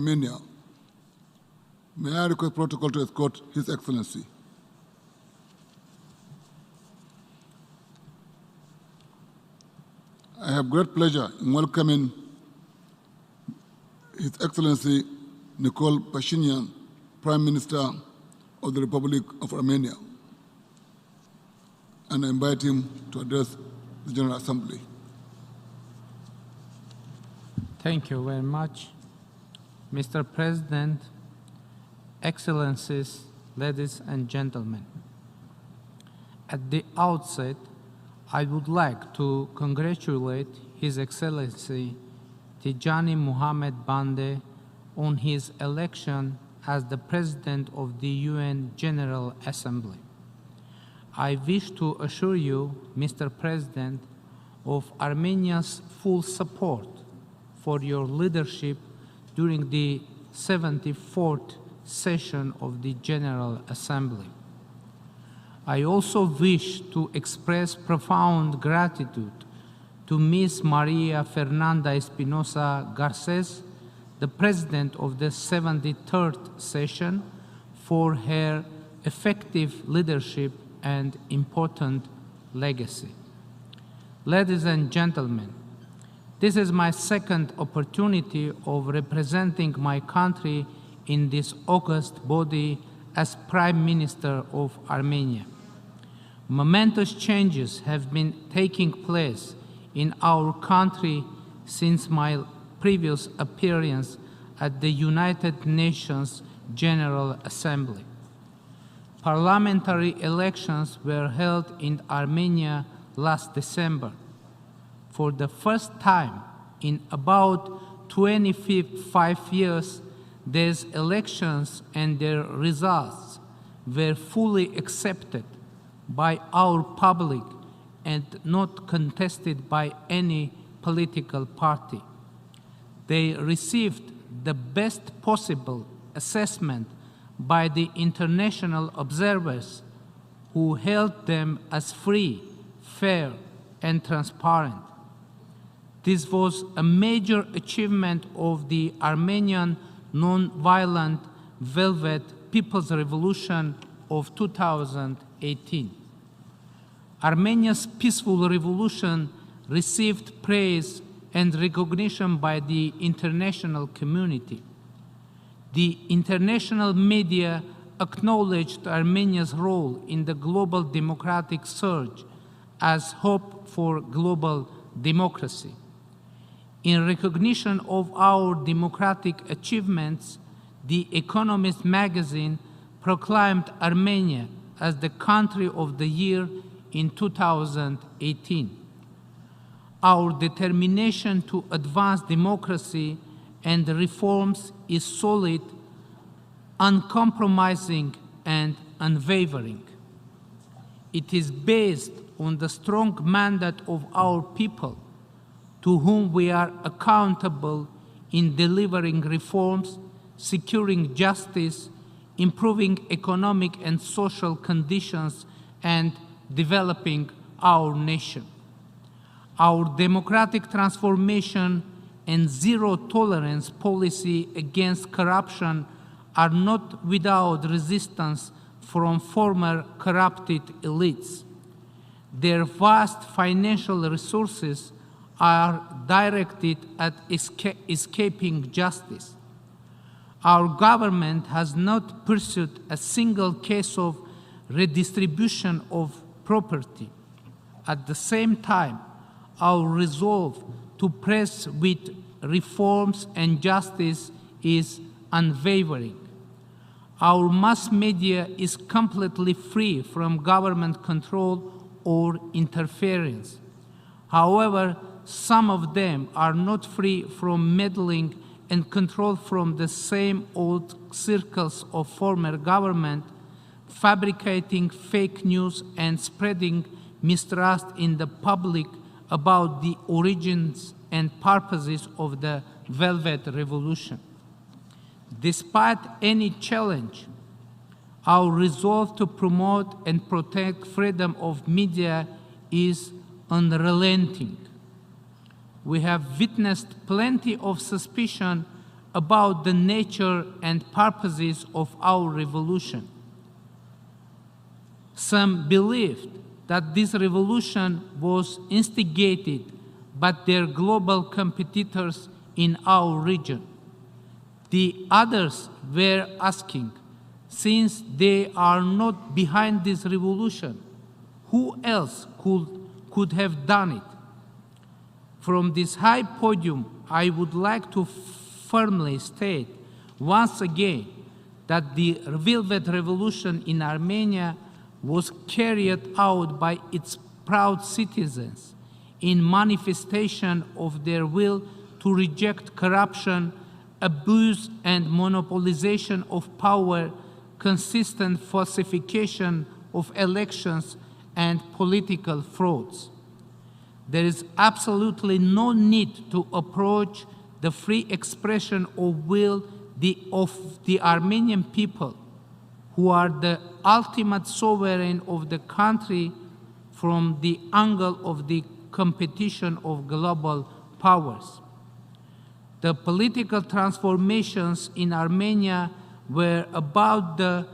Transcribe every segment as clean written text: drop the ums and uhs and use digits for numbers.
Armenia. May I request protocol to escort His Excellency. I have great pleasure in welcoming His Excellency Nikol Pashinyan, Prime Minister of the Republic of Armenia, and I invite him to address the General Assembly. Thank you very much. Mr. President, Excellencies, ladies and gentlemen. At the outset, I would like to congratulate His Excellency Tijani Mohamed Bande on his election as the President of the UN General Assembly. I wish to assure you, Mr. President, of Armenia's full support for your leadership during the 74th session of the General Assembly. I also wish to express profound gratitude to Ms. Maria Fernanda Espinosa Garces, the President of the 73rd session, for her effective leadership and important legacy. Ladies and gentlemen, this is my second opportunity of representing my country in this august body as Prime Minister of Armenia. Momentous changes have been taking place in our country since my previous appearance at the United Nations General Assembly. Parliamentary elections were held in Armenia last December. For the first time in about 25 years, these elections and their results were fully accepted by our public and not contested by any political party. They received the best possible assessment by the international observers who held them as free, fair, and transparent. This was a major achievement of the Armenian non-violent Velvet People's Revolution of 2018. Armenia's peaceful revolution received praise and recognition by the international community. The international media acknowledged Armenia's role in the global democratic surge as hope for global democracy. In recognition of our democratic achievements, The Economist magazine proclaimed Armenia as the country of the year in 2018. Our determination to advance democracy and reforms is solid, uncompromising, and unwavering. It is based on the strong mandate of our people, to whom we are accountable in delivering reforms, securing justice, improving economic and social conditions, and developing our nation. Our democratic transformation and zero-tolerance policy against corruption are not without resistance from former corrupted elites. Their vast financial resources are directed at escaping justice. Our government has not pursued a single case of redistribution of property. At the same time, our resolve to press with reforms and justice is unwavering. Our mass media is completely free from government control or interference. However, some of them are not free from meddling and control from the same old circles of former government, fabricating fake news and spreading mistrust in the public about the origins and purposes of the Velvet Revolution. Despite any challenge, our resolve to promote and protect freedom of media is unrelenting. We have witnessed plenty of suspicion about the nature and purposes of our revolution. Some believed that this revolution was instigated by their global competitors in our region. The others were asking, since they are not behind this revolution, who else could have done it? From this high podium, I would like to firmly state once again that the Velvet Revolution in Armenia was carried out by its proud citizens in manifestation of their will to reject corruption, abuse, and monopolization of power, consistent falsification of elections, and political frauds. There is absolutely no need to approach the free expression of will of the Armenian people, who are the ultimate sovereign of the country, from the angle of the competition of global powers. The political transformations in Armenia were about the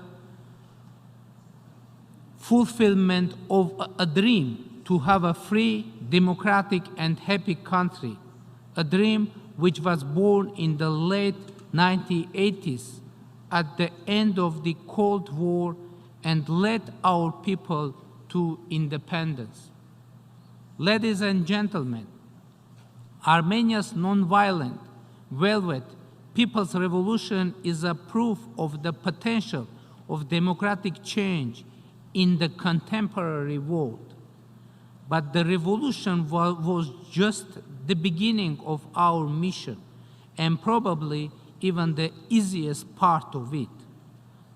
fulfillment of a dream to have a free, democratic, and happy country, a dream which was born in the late 1980s at the end of the Cold War and led our people to independence. Ladies and gentlemen, Armenia's nonviolent, velvet people's revolution is a proof of the potential of democratic change in the contemporary world. But the revolution was just the beginning of our mission, and probably even the easiest part of it.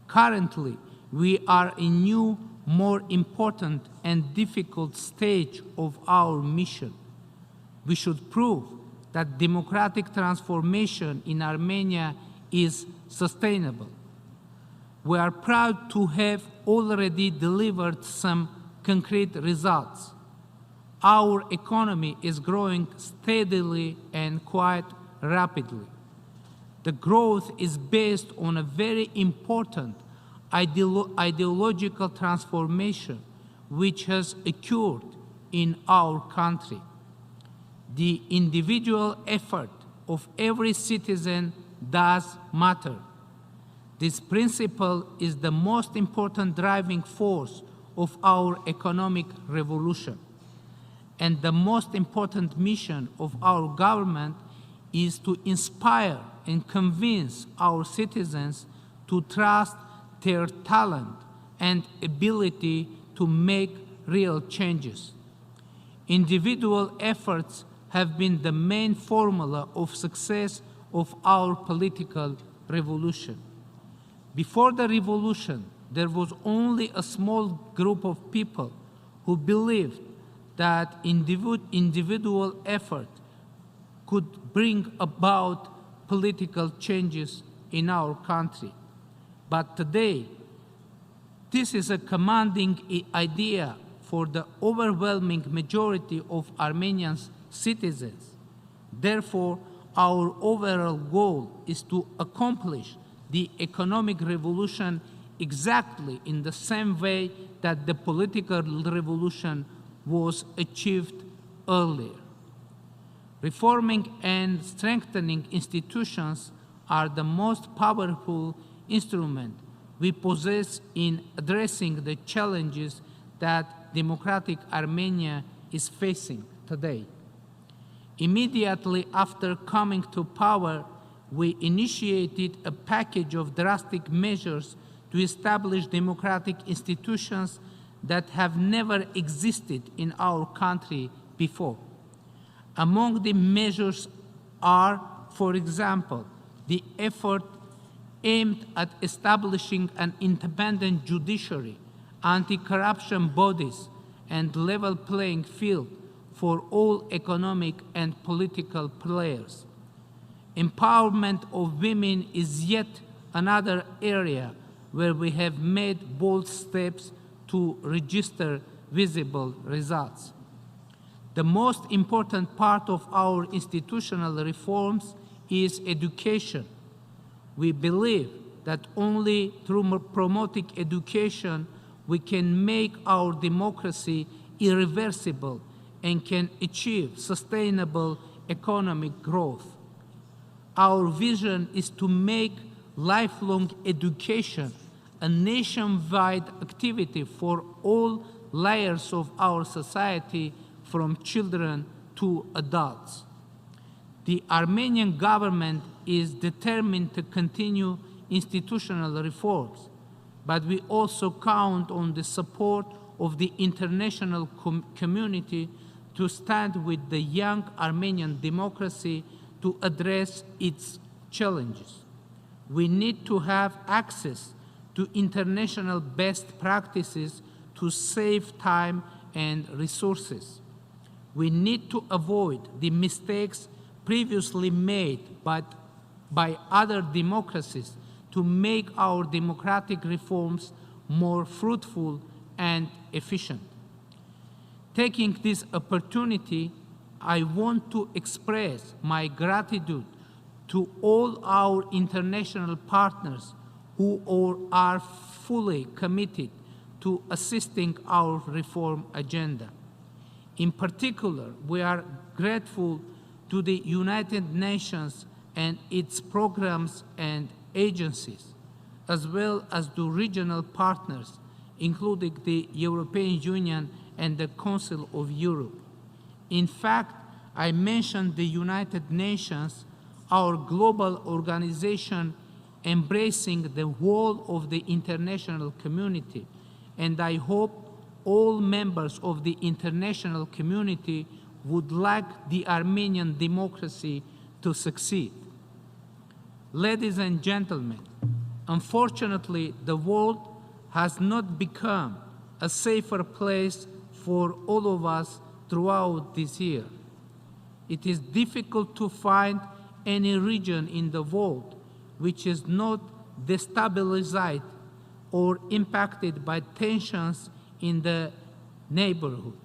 Currently, we are in a new, more important and difficult stage of our mission. We should prove that democratic transformation in Armenia is sustainable. We are proud to have already delivered some concrete results. Our economy is growing steadily and quite rapidly. The growth is based on a very important ideological transformation which has occurred in our country. The individual effort of every citizen does matter. This principle is the most important driving force of our economic revolution. And the most important mission of our government is to inspire and convince our citizens to trust their talent and ability to make real changes. Individual efforts have been the main formula of success of our political revolution. Before the revolution, there was only a small group of people who believed that individual effort could bring about political changes in our country. But today, this is a commanding idea for the overwhelming majority of Armenian citizens. Therefore, our overall goal is to accomplish the economic revolution exactly in the same way that the political revolution was achieved earlier. Reforming and strengthening institutions are the most powerful instrument we possess in addressing the challenges that democratic Armenia is facing today. Immediately after coming to power, we initiated a package of drastic measures to establish democratic institutions that have never existed in our country before. Among the measures are, for example, the effort aimed at establishing an independent judiciary, anti-corruption bodies, and level playing field for all economic and political players. Empowerment of women is yet another area where we have made bold steps to register visible results. The most important part of our institutional reforms is education. We believe that only through promoting education we can make our democracy irreversible and can achieve sustainable economic growth. Our vision is to make lifelong education a nationwide activity for all layers of our society, from children to adults. The Armenian government is determined to continue institutional reforms, but we also count on the support of the international community to stand with the young Armenian democracy to address its challenges. We need to have access to international best practices to save time and resources. We need to avoid the mistakes previously made by other democracies to make our democratic reforms more fruitful and efficient. Taking this opportunity, I want to express my gratitude to all our international partners who are fully committed to assisting our reform agenda. In particular, we are grateful to the United Nations and its programs and agencies, as well as to regional partners, including the European Union and the Council of Europe. In fact, I mentioned the United Nations, our global organization embracing the whole of the international community, and I hope all members of the international community would like the Armenian democracy to succeed. Ladies and gentlemen, unfortunately, the world has not become a safer place for all of us throughout this year. It is difficult to find any region in the world which is not destabilized or impacted by tensions in the neighborhood.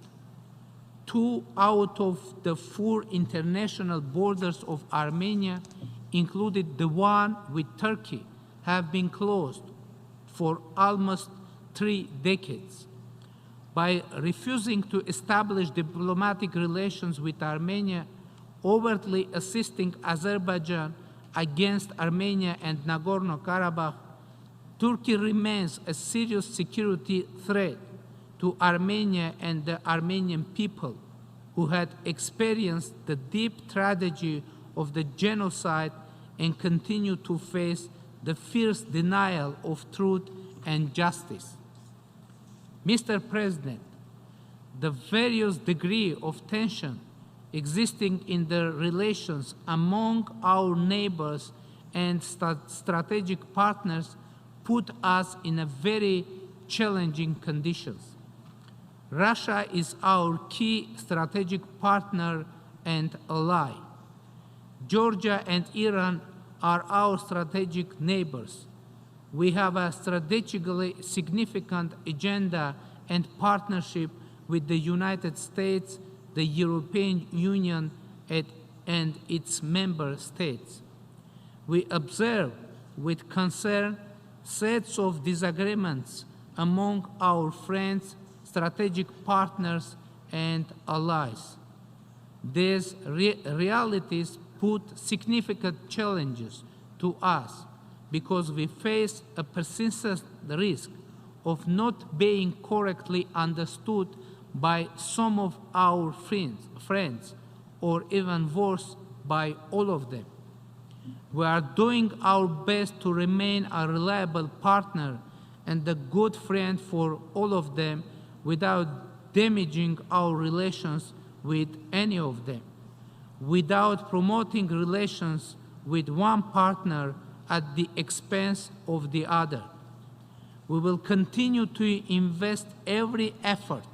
2 out of the 4 international borders of Armenia, including the one with Turkey, have been closed for almost 3 decades. By refusing to establish diplomatic relations with Armenia, overtly assisting Azerbaijan against Armenia and Nagorno-Karabakh, Turkey remains a serious security threat to Armenia and the Armenian people, who had experienced the deep tragedy of the genocide and continue to face the fierce denial of truth and justice. Mr. President, the various degree of tension existing in the relations among our neighbors and strategic partners put us in a very challenging conditions. Russia is our key strategic partner and ally. Georgia and Iran are our strategic neighbors. We have a strategically significant agenda and partnership with the United States, the European Union, and its member states. We observe with concern sets of disagreements among our friends, strategic partners, and allies. These realities put significant challenges to us because we face a persistent risk of not being correctly understood by some of our friends, or even worse, by all of them. We are doing our best to remain a reliable partner and a good friend for all of them without damaging our relations with any of them, without promoting relations with one partner at the expense of the other. We will continue to invest every effort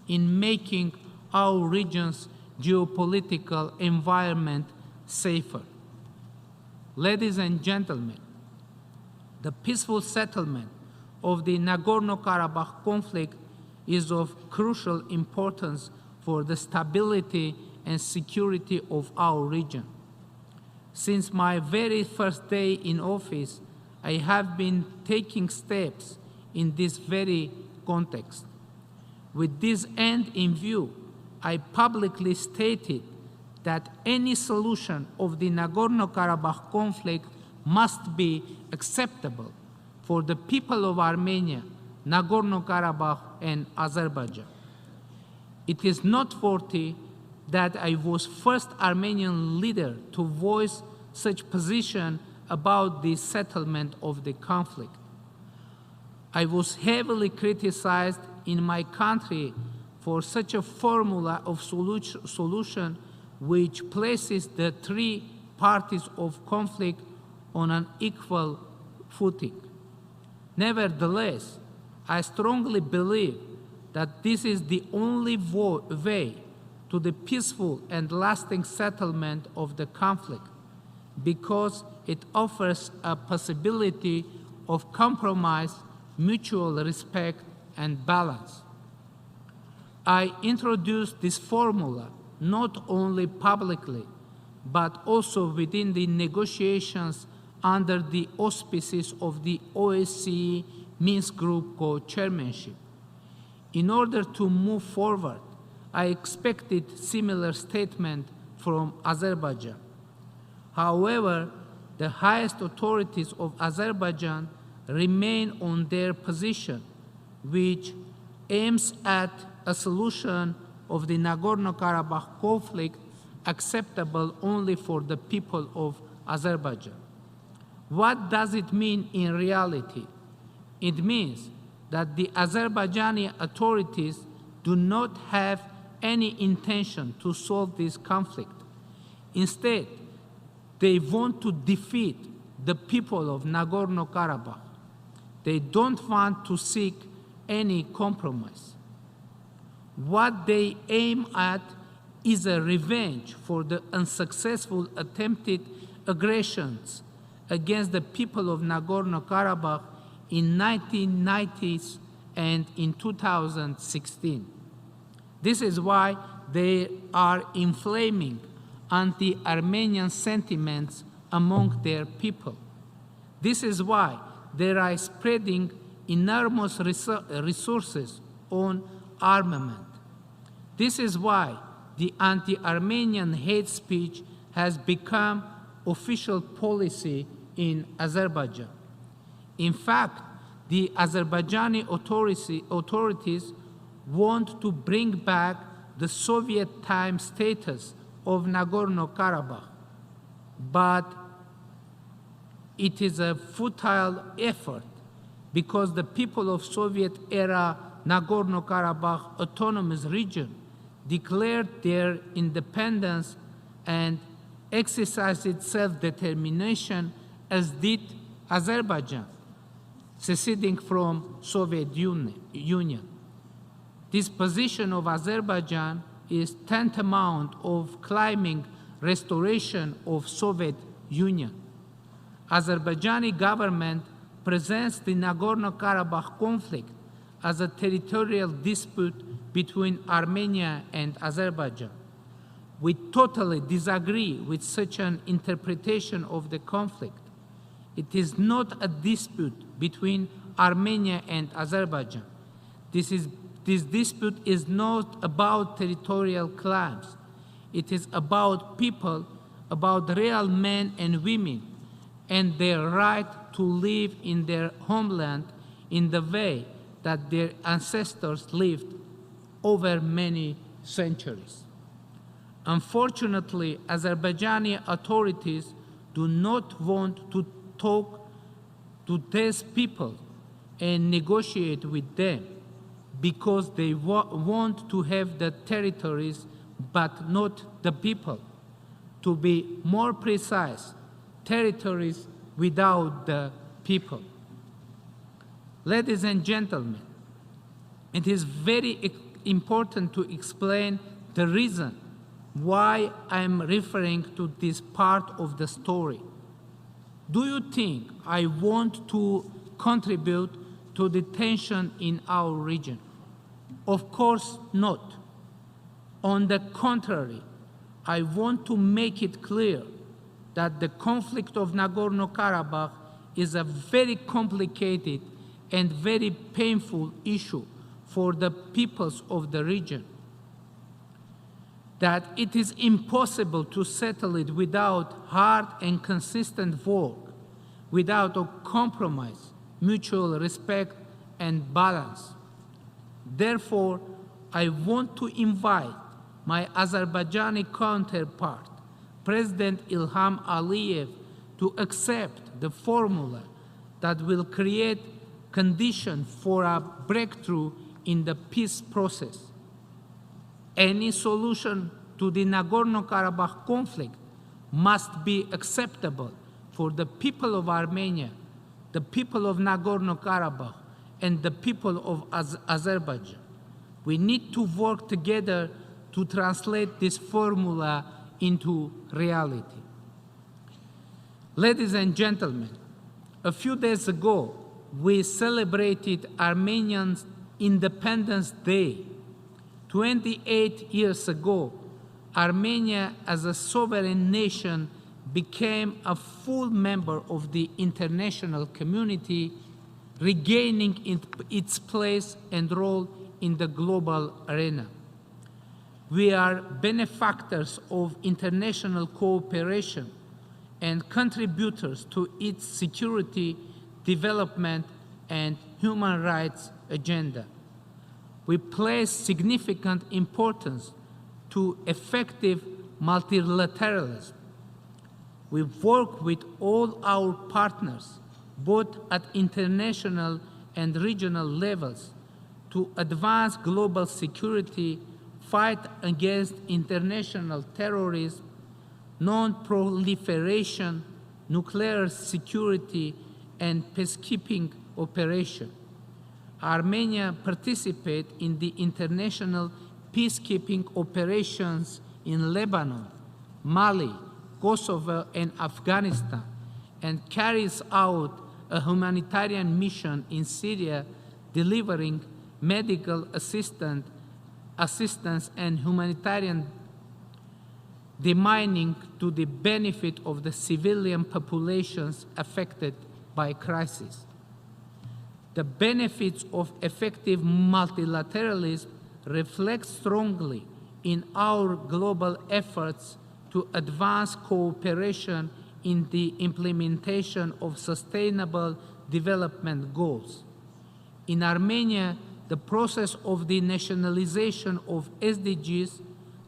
in making our region's geopolitical environment safer. Ladies and gentlemen, the peaceful settlement of the Nagorno-Karabakh conflict is of crucial importance for the stability and security of our region. Since my very first day in office, I have been taking steps in this very context. With this end in view, I publicly stated that any solution of the Nagorno-Karabakh conflict must be acceptable for the people of Armenia, Nagorno-Karabakh, and Azerbaijan. It is noteworthy that I was first Armenian leader to voice such position about the settlement of the conflict. I was heavily criticized in my country for such a formula of solution which places the three parties of conflict on an equal footing. Nevertheless, I strongly believe that this is the only way to the peaceful and lasting settlement of the conflict, because it offers a possibility of compromise, mutual respect, and balance. I introduced this formula not only publicly, but also within the negotiations under the auspices of the OSCE Minsk Group co-chairmanship. In order to move forward, I expected similar statement from Azerbaijan. However, the highest authorities of Azerbaijan remain on their position, which aims at a solution of the Nagorno-Karabakh conflict acceptable only for the people of Azerbaijan. What does it mean in reality? It means that the Azerbaijani authorities do not have any intention to solve this conflict. Instead, they want to defeat the people of Nagorno-Karabakh. They don't want to seek any compromise. What they aim at is a revenge for the unsuccessful attempted aggressions against the people of Nagorno-Karabakh in 1990s and in 2016. This is why they are inflaming anti-Armenian sentiments among their people. This is why they are spreading enormous resources on armament. This is why the anti-Armenian hate speech has become official policy in Azerbaijan. In fact, the Azerbaijani authorities want to bring back the Soviet time status of Nagorno-Karabakh, but it is a futile effort because the people of Soviet-era Nagorno-Karabakh autonomous region declared their independence and exercised self-determination as did Azerbaijan, seceding from Soviet Union. This position of Azerbaijan is tantamount of claiming restoration of Soviet Union. Azerbaijani government presents the Nagorno-Karabakh conflict as a territorial dispute between Armenia and Azerbaijan. We totally disagree with such an interpretation of the conflict. It is not a dispute between Armenia and Azerbaijan. This dispute is not about territorial claims. It is about people, about real men and women, and their right to live in their homeland in the way that their ancestors lived over many centuries. Unfortunately, Azerbaijani authorities do not want to talk to these people and negotiate with them because they want to have the territories but not the people. To be more precise, territories without the people. Ladies and gentlemen, it is very important to explain the reason why I am referring to this part of the story. Do you think I want to contribute to the tension in our region? Of course not. On the contrary, I want to make it clear that the conflict of Nagorno-Karabakh is a very complicated and very painful issue for the peoples of the region, that it is impossible to settle it without hard and consistent work, without a compromise, mutual respect, and balance. Therefore, I want to invite my Azerbaijani counterpart, President Ilham Aliyev, to accept the formula that will create conditions for a breakthrough in the peace process. Any solution to the Nagorno-Karabakh conflict must be acceptable for the people of Armenia, the people of Nagorno-Karabakh, and the people of Azerbaijan. We need to work together to translate this formula into reality. Ladies and gentlemen, a few days ago, we celebrated Armenians' Independence Day. 28 years ago, Armenia, as a sovereign nation, became a full member of the international community, regaining its place and role in the global arena. We are benefactors of international cooperation and contributors to its security, development, and human rights agenda. We place significant importance to effective multilateralism. We work with all our partners, both at international and regional levels, to advance global security, fight against international terrorism, non-proliferation, nuclear security, and peacekeeping operations. Armenia participates in the international peacekeeping operations in Lebanon, Mali, Kosovo, and Afghanistan, and carries out a humanitarian mission in Syria, delivering medical assistance and humanitarian demining to the benefit of the civilian populations affected by crisis. The benefits of effective multilateralism reflect strongly in our global efforts to advance cooperation in the implementation of sustainable development goals. In Armenia, the process of the nationalization of SDGs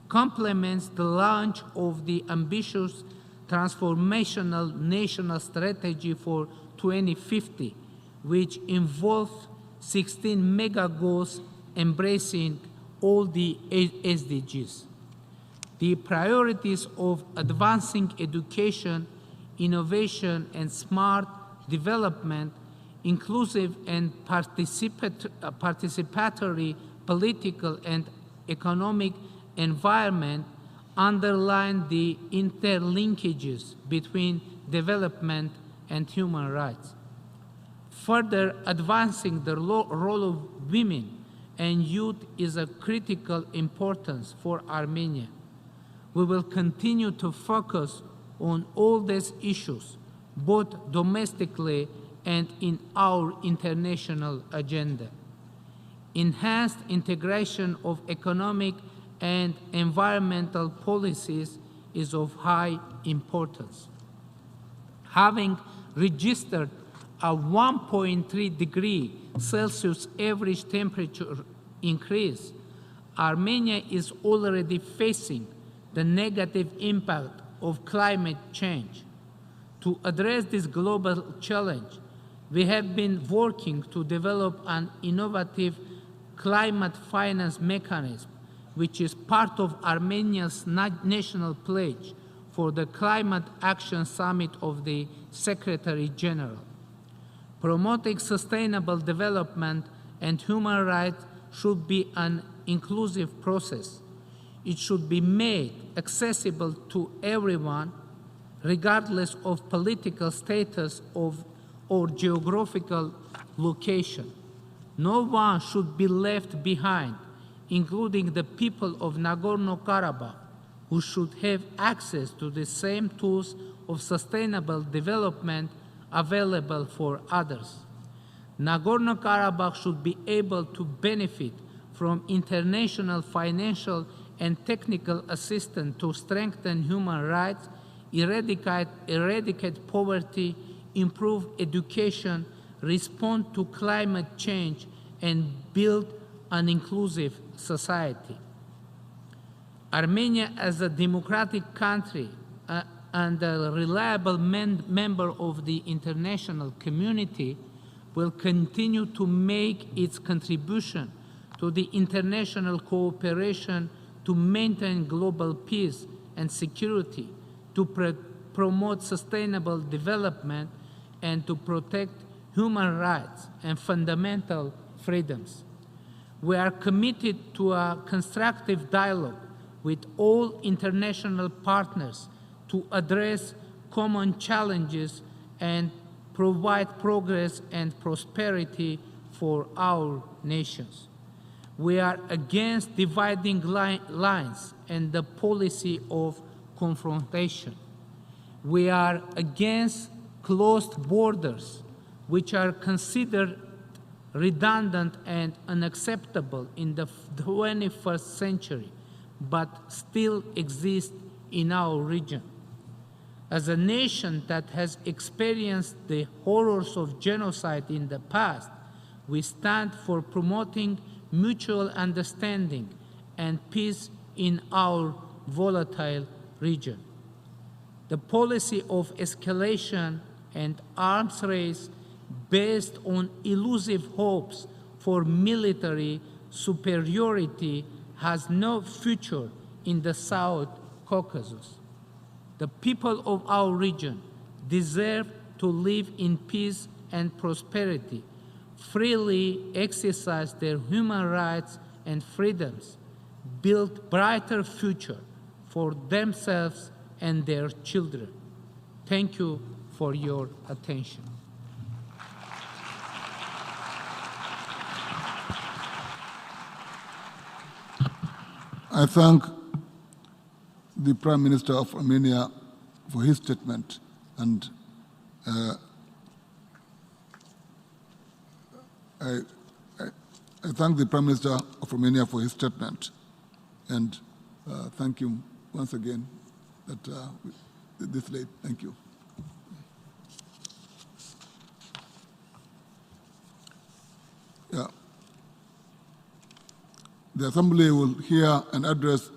complements the launch of the ambitious transformational national strategy for 2050, which involves 16 mega goals embracing all the SDGs. The priorities of advancing education, innovation, and smart development, inclusive and participatory political and economic environment underline the interlinkages between development and human rights. Further advancing the role of women and youth is of critical importance for Armenia. We will continue to focus on all these issues, both domestically and in our international agenda. Enhanced integration of economic and environmental policies is of high importance. Having registered a 1.3 degree Celsius average temperature increase, Armenia is already facing the negative impact of climate change. To address this global challenge, we have been working to develop an innovative climate finance mechanism, which is part of Armenia's national pledge for the Climate Action Summit of the Secretary General. Promoting sustainable development and human rights should be an inclusive process. It should be made accessible to everyone, regardless of political status or geographical location. No one should be left behind, including the people of Nagorno-Karabakh, who should have access to the same tools of sustainable development available for others. Nagorno-Karabakh should be able to benefit from international financial and technical assistance to strengthen human rights, eradicate poverty, improve education, respond to climate change, and build an inclusive society. Armenia, as a democratic country and a reliable member of the international community, will continue to make its contribution to the international cooperation to maintain global peace and security, to promote sustainable development, and to protect human rights and fundamental freedoms. We are committed to a constructive dialogue with all international partners to address common challenges and provide progress and prosperity for our nations. We are against dividing lines and the policy of confrontation. We are against closed borders, which are considered redundant and unacceptable in the 21st century, but still exist in our region. As a nation that has experienced the horrors of genocide in the past, we stand for promoting mutual understanding and peace in our volatile region. The policy of escalation and arms race based on elusive hopes for military superiority has no future in the South Caucasus. The people of our region deserve to live in peace and prosperity, freely exercise their human rights and freedoms, build brighter future for themselves and their children. Thank you for your attention. I thank the Prime Minister of Armenia for his statement, and I thank the Prime Minister of Armenia for his statement, and thank you once again that this late. Thank you. Yeah. The Assembly will hear and address